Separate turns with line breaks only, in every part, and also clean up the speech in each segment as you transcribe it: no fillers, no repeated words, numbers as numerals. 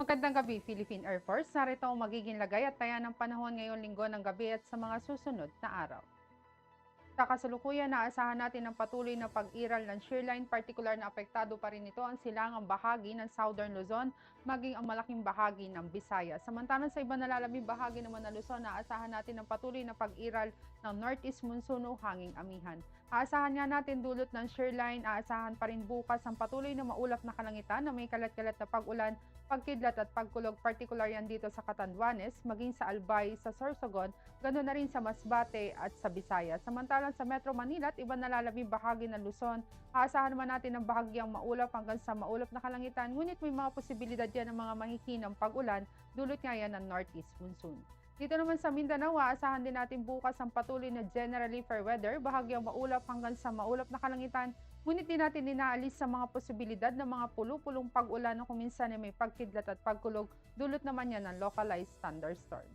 Magandang gabi, Philippine Air Force. Narito ang magiging lagay at taya ng panahon ngayong linggo ng gabi at sa mga susunod na araw. Sa kasalukuyan, naasahan natin ang patuloy na pag-iral ng shearline, partikular na apektado pa rin ito ang silangang bahagi ng Southern Luzon, maging ang malaking bahagi ng Visayas. Samantalang sa iba nalalabing bahagi naman ng Luzon, naasahan natin ang patuloy na pag-iral ng Northeast Monsoon o hanging amihan. Aasahan nga natin dulot ng shearline, aasahan pa rin bukas ang patuloy na maulap na kalangitan na may kalat-kalat na pag-ulan, pagkidlat at pagkulog, partikular yan dito sa Catanduanes, maging sa Albay, sa Sorsogon, ganoon na rin sa Masbate at sa Visayas. Samantalang sa Metro Manila at iba nalalabing bahagi ng Luzon, aasahan naman natin ang bahagyang maulap hanggang sa maulap na kalangitan, ngunit may mga posibilidad yan ng mga mahihinang pag-ulan, dulot nga yan ng Northeast Monsoon. Dito naman sa Mindanao, aasahan din natin bukas ang patuloy na generally fair weather, bahagyang maulap hanggang sa maulap na kalangitan, ngunit di natin inaalis sa mga posibilidad ng mga pulupulong pag-ulan na kuminsan ay may pagkidlat at pagkulog, dulot naman yan ng localized thunderstorms.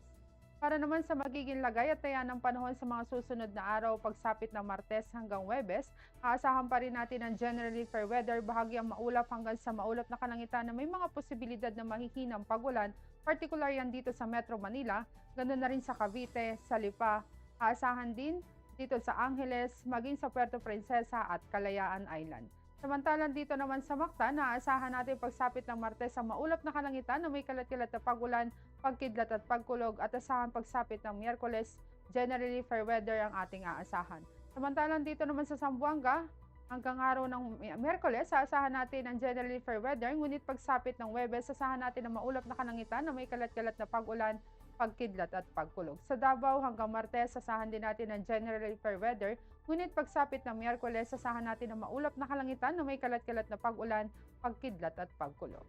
Para naman sa magiging lagay at taya ng panahon sa mga susunod na araw, pagsapit ng Martes hanggang Huwebes, aasahan pa rin natin ang generally fair weather, bahagyang maulap hanggang sa maulap na kalangitan na may mga posibilidad na mahihinang pag-ulan, partikular yan dito sa Metro Manila, ganoon na rin sa Cavite, sa Lipa, aasahan din dito sa Angeles, maging sa Puerto Princesa at Kalayaan Island. Samantalang dito naman sa Mactan, naaasahan natin pagsapit ng Martes sa maulap na kalangitan na may kalat-kalat na pag-ulan, pagkidlat at pagkulog, at asahan pagsapit ng Miyerkules, generally fair weather ang ating aasahan. Samantalang dito naman sa Zamboanga, hanggang araw ng Miyerkules, aasahan natin ang generally fair weather, ngunit pagsapit ng Huwebes, asahan natin ang maulap na kalangitan na may kalat-kalat na pag-ulan, pagkidlat at pagkulog. Sa Davao hanggang Martes, asahan din natin ang generally fair weather, ngunit pagsapit ng Miyerkules, asahan natin ang maulap na kalangitan na may kalat-kalat na pag-ulan, pagkidlat at pagkulog.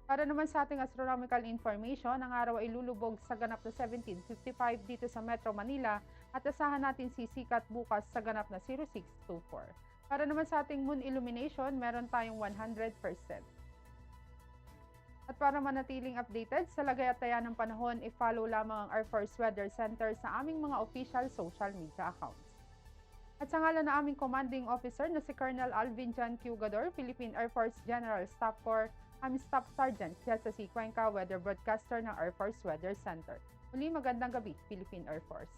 Para naman sa ating astronomical information, ang araw ay lulubog sa ganap na 17:55 dito sa Metro Manila at asahan natin sisikat bukas sa ganap na 06:24. Para naman sa ating moon illumination, meron tayong 100%. At para manatiling updated sa lagay at taya ng panahon, i-follow lamang ang Air Force Weather Center sa aming mga official social media accounts. At sa ngalan na aming commanding officer na si Colonel Alvin John Cugador, Philippine Air Force General Staff Corps, I'm Staff Sergeant Chesa C. Cuenca, Weather Broadcaster ng Air Force Weather Center. Muli magandang gabi, Philippine Air Force.